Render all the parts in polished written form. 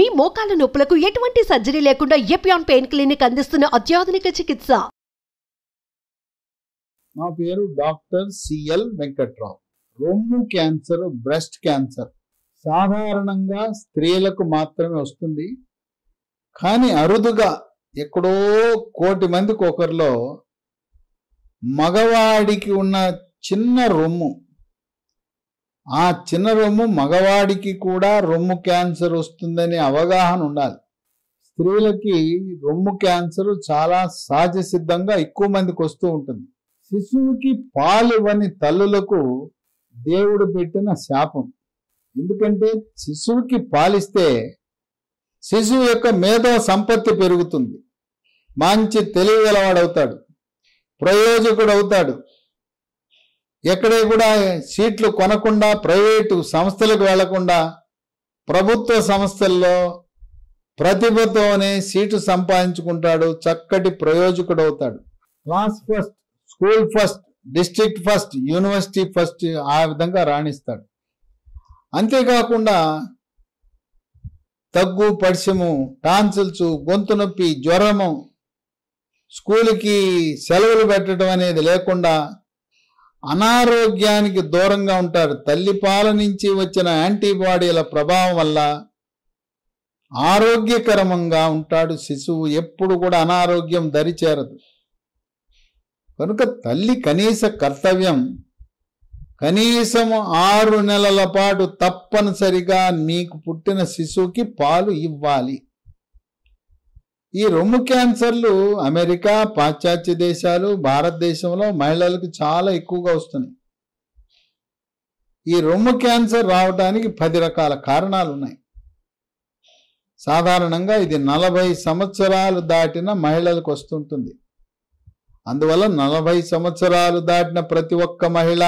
మీ మోకాల నొప్పులకు ఎటువంటి సర్జరీ లేకుండా ఎపియాన్ పెయిన్ క్లినిక్ అందిస్తున్న అత్యాధునిక చికిత్స. నా పేరు డాక్టర్ సిఎల్ వెంకట్రావు. రొమ్ము క్యాన్సర్, బ్రెస్ట్ క్యాన్సర్ సాధారణంగా స్త్రీలకు మాత్రమే వస్తుంది. కానీ అరుదుగా ఎక్కడో 1,00,00,000 మందికి ఒకరిలో మగవాడికి ఉన్న చిన్న రొమ్ము, ఆ చిన్న రొమ్ము మగవాడికి కూడా రొమ్ము క్యాన్సర్ వస్తుందనే అవగాహన ఉండాలి. స్త్రీలకి రొమ్ము క్యాన్సర్ చాలా సహజ సిద్ధంగా ఎక్కువ మందికి వస్తూ ఉంటుంది. శిశువుకి పాలు ఇవ్వని తల్లులకు దేవుడు పెట్టిన శాపం. ఎందుకంటే శిశువుకి పాలిస్తే శిశువు యొక్క మేధో సంపత్తి పెరుగుతుంది, మంచి తెలివిగలవాడవుతాడు, ప్రయోజకుడు అవుతాడు. ఎక్కడే కూడా సీట్లు కొనకుండా ప్రైవేటు సంస్థలకు వెళ్లకుండా ప్రభుత్వ సంస్థల్లో ప్రతిభతోనే సీటు సంపాదించుకుంటాడు, చక్కటి ప్రయోజకుడు అవుతాడు. Class first, school first, district first, university first, ఆ విధంగా రాణిస్తాడు. అంతేకాకుండా దగ్గు, పడిశము, టాన్సిల్స్, గొంతు నొప్పి, జ్వరము, స్కూల్కి సెలవులు పెట్టడం అనేది లేకుండా అనారోగ్యానికి దూరంగా ఉంటారు. తల్లిపాల నుంచి వచ్చిన యాంటీబాడీల ప్రభావం వల్ల ఆరోగ్యకరంగా ఉంటాడు శిశువు. ఎప్పుడు కూడా అనారోగ్యం దరిచేరదు. కనుక తల్లి కనీస కర్తవ్యం కనీసం 6 నెలల పాటు తప్పనిసరిగా మీకు పుట్టిన శిశువుకి పాలు ఇవ్వాలి. ఈ రొమ్ము క్యాన్సర్లు అమెరికా, పాశ్చాత్య దేశాలు, భారతదేశంలో మహిళలకు చాలా ఎక్కువగా వస్తున్నాయి. ఈ రొమ్ము క్యాన్సర్ రావడానికి 10 రకాల కారణాలు ఉన్నాయి. సాధారణంగా ఇది 40 సంవత్సరాలు దాటిన మహిళలకు వస్తుంటుంది. అందువల్ల 40 సంవత్సరాలు దాటిన ప్రతి ఒక్క మహిళ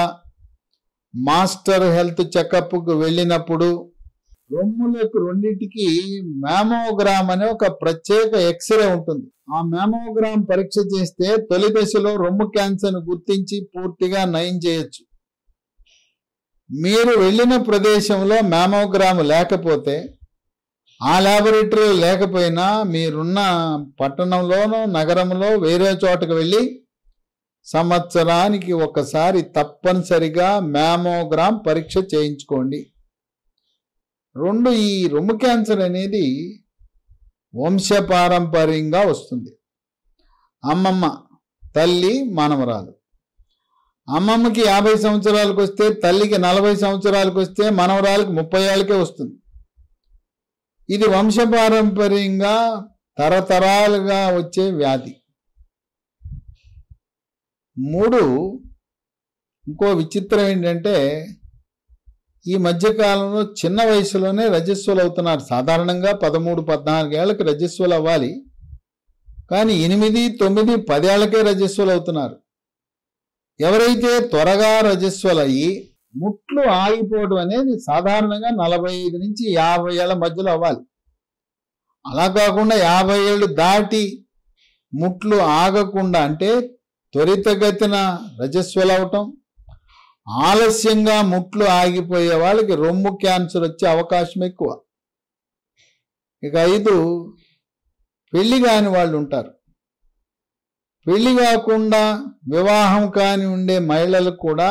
మాస్టర్ హెల్త్ చెకప్కు వెళ్ళినప్పుడు రొమ్ములకు రెండింటికి మ్యామోగ్రామ్ అనే ఒక ప్రత్యేక ఎక్స్రే ఉంటుంది. ఆ మ్యామోగ్రామ్ పరీక్ష చేస్తే తొలి దశలో రొమ్ము క్యాన్సర్ను గుర్తించి పూర్తిగా నయం చేయొచ్చు. మీరు వెళ్ళిన ప్రదేశంలో మ్యామోగ్రామ్ లేకపోతే, ఆ ల్యాబొరేటరీ లేకపోయినా మీరున్న పట్టణంలోనో నగరంలో వేరే చోటకు వెళ్ళి సంవత్సరానికి ఒకసారి తప్పనిసరిగా మ్యామోగ్రామ్ పరీక్ష చేయించుకోండి. 2, ఈ రొమ్ము క్యాన్సర్ అనేది వంశపారంపర్యంగా వస్తుంది. అమ్మమ్మ, తల్లి, మనవరాలు. అమ్మమ్మకి 50 సంవత్సరాలకు వస్తే, తల్లికి 40 సంవత్సరాలకు వస్తే, మనవరాలకు 30 ఏళ్ళకే వస్తుంది. ఇది వంశపారంపర్యంగా తరతరాలుగా వచ్చే వ్యాధి. 3, ఇంకో విచిత్రం ఏంటంటే ఈ మధ్యకాలంలో చిన్న వయసులోనే రజస్వలు అవుతున్నారు. సాధారణంగా 13, 14 ఏళ్ళకి రజస్వలు అవ్వాలి, కానీ 8, 9, 10 ఏళ్ళకే రజస్వలు అవుతున్నారు. ఎవరైతే త్వరగా రజస్వలు అయ్యి ముట్లు ఆగిపోవడం అనేది సాధారణంగా 45 నుంచి 50 ఏళ్ల మధ్యలో అవ్వాలి. అలా కాకుండా 50 ఏళ్ళు దాటి ముట్లు ఆగకుండా, అంటే త్వరితగతిన రజస్వలు అవటం, ఆలస్యంగా ముట్లు ఆగిపోయే వాళ్ళకి రొమ్ము క్యాన్సర్ వచ్చే అవకాశం ఎక్కువ. ఇక 5, పెళ్లి కాని వాళ్ళు ఉంటారు. పెళ్లి కాకుండా వివాహం కాని ఉండే మహిళలకు కూడా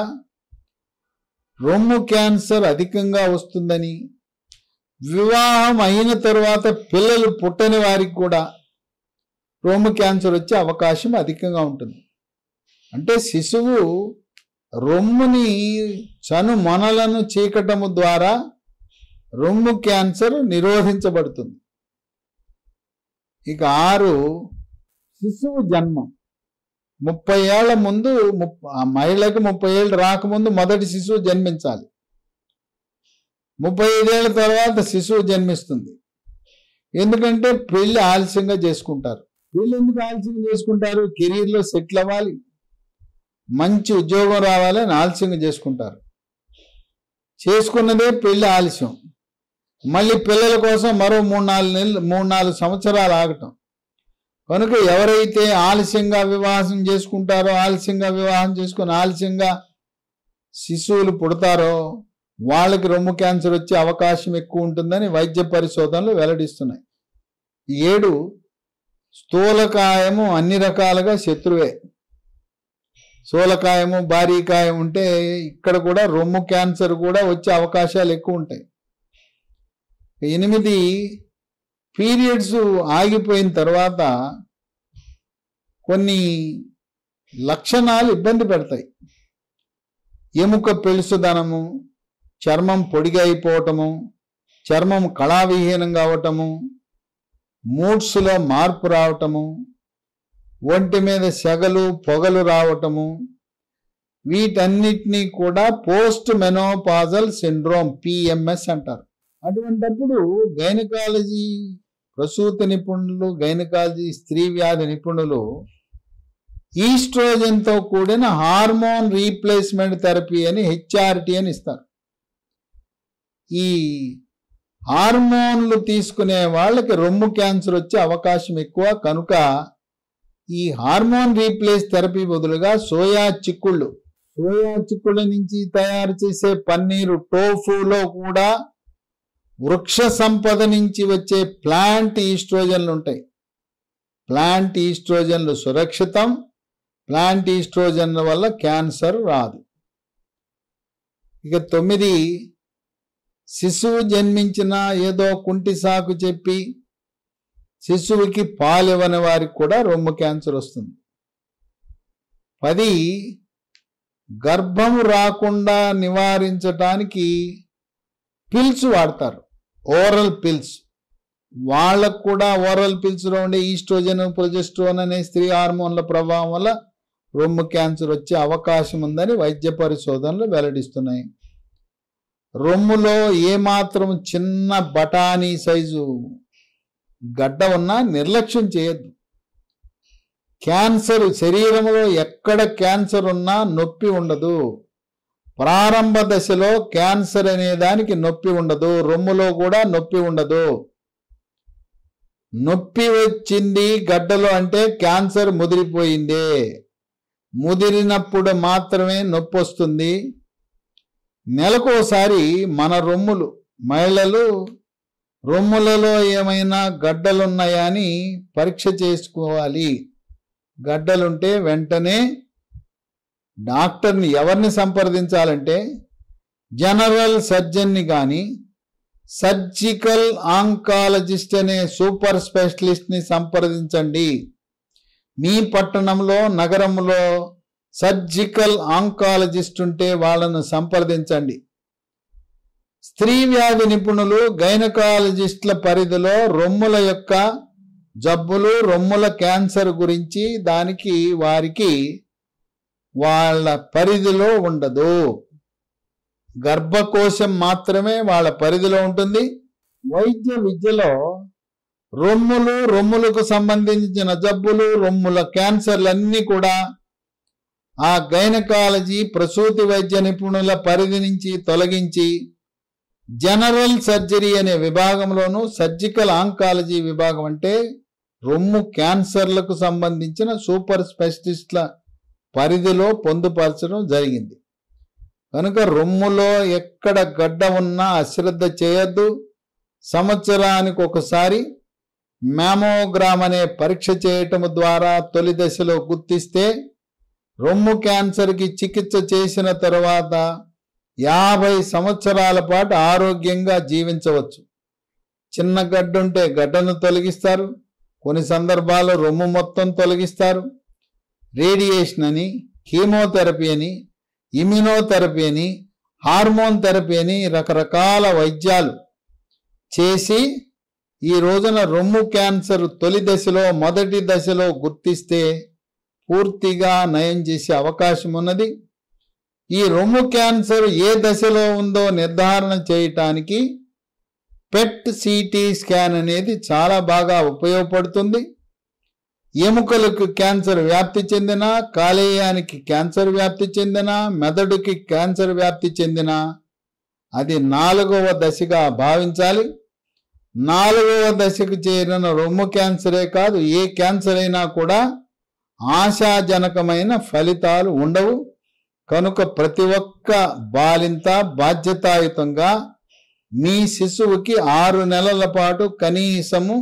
రొమ్ము క్యాన్సర్ అధికంగా వస్తుందని, వివాహం అయిన తరువాత పిల్లలు పుట్టని వారికి కూడా రొమ్ము క్యాన్సర్ వచ్చే అవకాశం అధికంగా ఉంటుంది. అంటే శిశువు రొమ్ముని చను మొనలను చీకటము ద్వారా రొమ్ము క్యాన్సర్ నిరోధించబడుతుంది. ఇక 6, శిశువు జన్మం. 30 ఏళ్ల ముందు, ఆ మహిళకు 30 ఏళ్ళు రాకముందు మొదటి శిశువు జన్మించాలి. 35 ఏళ్ల తర్వాత శిశువు జన్మిస్తుంది. ఎందుకంటే పెళ్లి ఆలస్యంగా చేసుకుంటారు. పెళ్లి ఎందుకు ఆలస్యంగా చేసుకుంటారు? కెరీర్లో సెటిల్ అవ్వాలి, మంచి ఉద్యోగం రావాలి అని ఆలస్యంగా చేసుకుంటారు. చేసుకున్నదే పెళ్లి ఆలస్యం. మళ్ళీ పిల్లల కోసం మరో 3-4 సంవత్సరాలు ఆగటం. కనుక ఎవరైతే ఆలస్యంగా వివాహం చేసుకుంటారో, ఆలస్యంగా వివాహం చేసుకుని ఆలస్యంగా శిశువులు పుడతారో వాళ్ళకి రొమ్ము క్యాన్సర్ వచ్చే అవకాశం ఎక్కువ ఉంటుందని వైద్య పరిశోధనలు వెల్లడిస్తున్నాయి. 7 స్థూలకాయము అన్ని రకాలుగా శత్రువే. స్థూలకాయము భారీకాయం ఉంటే ఇక్కడ కూడా రొమ్ము క్యాన్సర్ కూడా వచ్చే అవకాశాలు ఎక్కువ ఉంటాయి. 8 పీరియడ్స్ ఆగిపోయిన తర్వాత కొన్ని లక్షణాలు ఇబ్బంది పెడతాయి. ఎముక పెళుసుదనము, చర్మం పొడిగా అయిపోవటము, చర్మం కళావిహీనం కావటము, మూడ్స్లో మార్పు రావటము, ఒంటి మీద సెగలు పొగలు రావటము, వీటన్నిటినీ కూడా పోస్ట్ మెనోపాజల్ సిండ్రోమ్ PMS అంటారు. అటువంటప్పుడు గైనకాలజీ ప్రసూతి నిపుణులు, గైనకాలజీ స్త్రీ వ్యాధి నిపుణులు ఈస్ట్రోజన్తో కూడిన హార్మోన్ రీప్లేస్మెంట్ థెరపీ అని HRT అని ఇస్తారు. ఈ హార్మోన్లు తీసుకునే వాళ్ళకి రొమ్ము క్యాన్సర్ వచ్చే అవకాశం ఎక్కువ. కనుక ఈ హార్మోన్ రీప్లేస్ థెరపీ బదులుగా సోయా చిక్కుళ్ళ నుంచి తయారు చేసే పన్నీరు, టోఫులో కూడా వృక్ష సంపద నుంచి వచ్చే ప్లాంట్ ఈస్ట్రోజన్లు ఉంటాయి. ప్లాంట్ ఈస్ట్రోజన్లు సురక్షితం. ప్లాంట్ ఈస్ట్రోజన్ల వల్ల క్యాన్సర్ రాదు. ఇక 9 శిశువు జన్మించిన ఏదో కుంటి సాకు చెప్పి శిశువుకి పాలివ్వని వారికి కూడా రొమ్ము క్యాన్సర్ వస్తుంది. 10 గర్భం రాకుండా నివారించడానికి పిల్స్ వాడతారు, ఓరల్ పిల్స్. వాళ్ళకు కూడా ఓరల్ పిల్స్లో ఉండే ఈస్ట్రోజన్, ప్రొజెస్ట్రోన్ అనే స్త్రీ హార్మోన్ల ప్రభావం వల్ల రొమ్ము క్యాన్సర్ వచ్చే అవకాశం ఉందని వైద్య పరిశోధనలు వెల్లడిస్తున్నాయి. రొమ్ములో ఏమాత్రం చిన్న బఠానీ సైజు గడ్డ ఉన్నా నిర్లక్ష్యం చేయొద్దు. క్యాన్సర్ శరీరంలో ఎక్కడ క్యాన్సర్ ఉన్నా నొప్పి ఉండదు. ప్రారంభ దశలో క్యాన్సర్ అనే దానికి నొప్పి ఉండదు. రొమ్ములో కూడా నొప్పి ఉండదు. నొప్పి వచ్చింది గడ్డలో అంటే క్యాన్సర్ ముదిరిపోయిందే. ముదిరినప్పుడు మాత్రమే నొప్పి వస్తుంది. నెలకోసారి మన మహిళలు రొమ్ములలో ఏమైనా గడ్డలున్నాయా అని పరీక్ష చేసుకోవాలి. గడ్డలుంటే వెంటనే డాక్టర్ని ఎవరిని సంప్రదించాలంటే జనరల్ సర్జన్ని కానీ సర్జికల్ ఆంకాలజిస్ట్ అనే సూపర్ స్పెషలిస్ట్ని సంప్రదించండి. మీ పట్టణంలో, నగరంలో సర్జికల్ ఆంకాలజిస్ట్ ఉంటే వాళ్ళను సంప్రదించండి. స్త్రీ వ్యాధి నిపుణులు, గైనకాలజిస్టుల పరిధిలో రొమ్ముల యొక్క జబ్బులు, రొమ్ముల క్యాన్సర్ గురించి వారికి వాళ్ళ పరిధిలో ఉండదు. గర్భకోశం మాత్రమే వాళ్ళ పరిధిలో ఉంటుంది. వైద్య విద్యలో రొమ్ములకు సంబంధించిన జబ్బులు, రొమ్ముల క్యాన్సర్లన్నీ కూడా ఆ గైనకాలజీ ప్రసూతి వైద్య నిపుణుల పరిధి నుంచి తొలగించి జనరల్ సర్జరీ అనే విభాగంలోనూ, సర్జికల్ ఆంకాలజీ విభాగం అంటే రొమ్ము క్యాన్సర్లకు సంబంధించిన సూపర్ స్పెషలిస్ట్ల పరిధిలో పొందుపరచడం జరిగింది. కనుక రొమ్ములో ఎక్కడ గడ్డ ఉన్నా అశ్రద్ధ చేయొద్దు. సంవత్సరానికి ఒకసారి మ్యామోగ్రామ్ అనే పరీక్ష చేయటం ద్వారా తొలి దశలో గుర్తిస్తే రొమ్ము క్యాన్సర్కి చికిత్స చేసిన తర్వాత 50 సంవత్సరాల పాటు ఆరోగ్యంగా జీవించవచ్చు. చిన్న గడ్డుంటే గడ్డను తొలగిస్తారు. కొన్ని సందర్భాల్లో రొమ్ము మొత్తం తొలగిస్తారు. రేడియేషన్ అని, కీమోథెరపీ అని, ఇమ్యునోథెరపీ అని, హార్మోన్ థెరపీ అని రకరకాల వైద్యాలు చేసి ఈ రోజున రొమ్ము క్యాన్సర్ తొలి దశలో, మొదటి దశలో గుర్తిస్తే పూర్తిగా నయం చేసే అవకాశం ఉన్నది. ఈ రొమ్ము క్యాన్సర్ ఏ దశలో ఉందో నిర్ధారణ చేయటానికి పెట్ CT స్కాన్ అనేది చాలా బాగా ఉపయోగపడుతుంది. ఎముకలకు క్యాన్సర్ వ్యాప్తి చెందిన, కాలేయానికి క్యాన్సర్ వ్యాప్తి చెందిన, మెదడుకి క్యాన్సర్ వ్యాప్తి చెందిన అది 4వ దశగా భావించాలి. 4వ దశకు చేరిన రొమ్ము క్యాన్సరే కాదు, ఏ క్యాన్సర్ అయినా కూడా ఆశాజనకమైన ఫలితాలు ఉండవు. కనుక ప్రతి ఒక్క బాలింత బాధ్యతాయుతంగా మీ శిశువుకి 6 నెలల పాటు కనీసము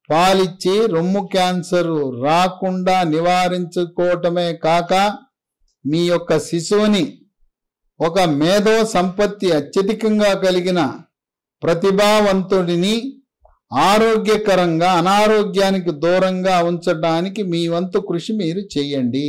పాలిచ్చి రొమ్ము క్యాన్సర్ రాకుండా నివారించుకోవటమే కాక మీ యొక్క శిశువుని ఒక మేధో సంపత్తి అత్యధికంగా కలిగిన ప్రతిభావంతుడిని ఆరోగ్యకరంగా అనారోగ్యానికి దూరంగా ఉంచడానికి మీ వంతు కృషి మీరు చేయండి.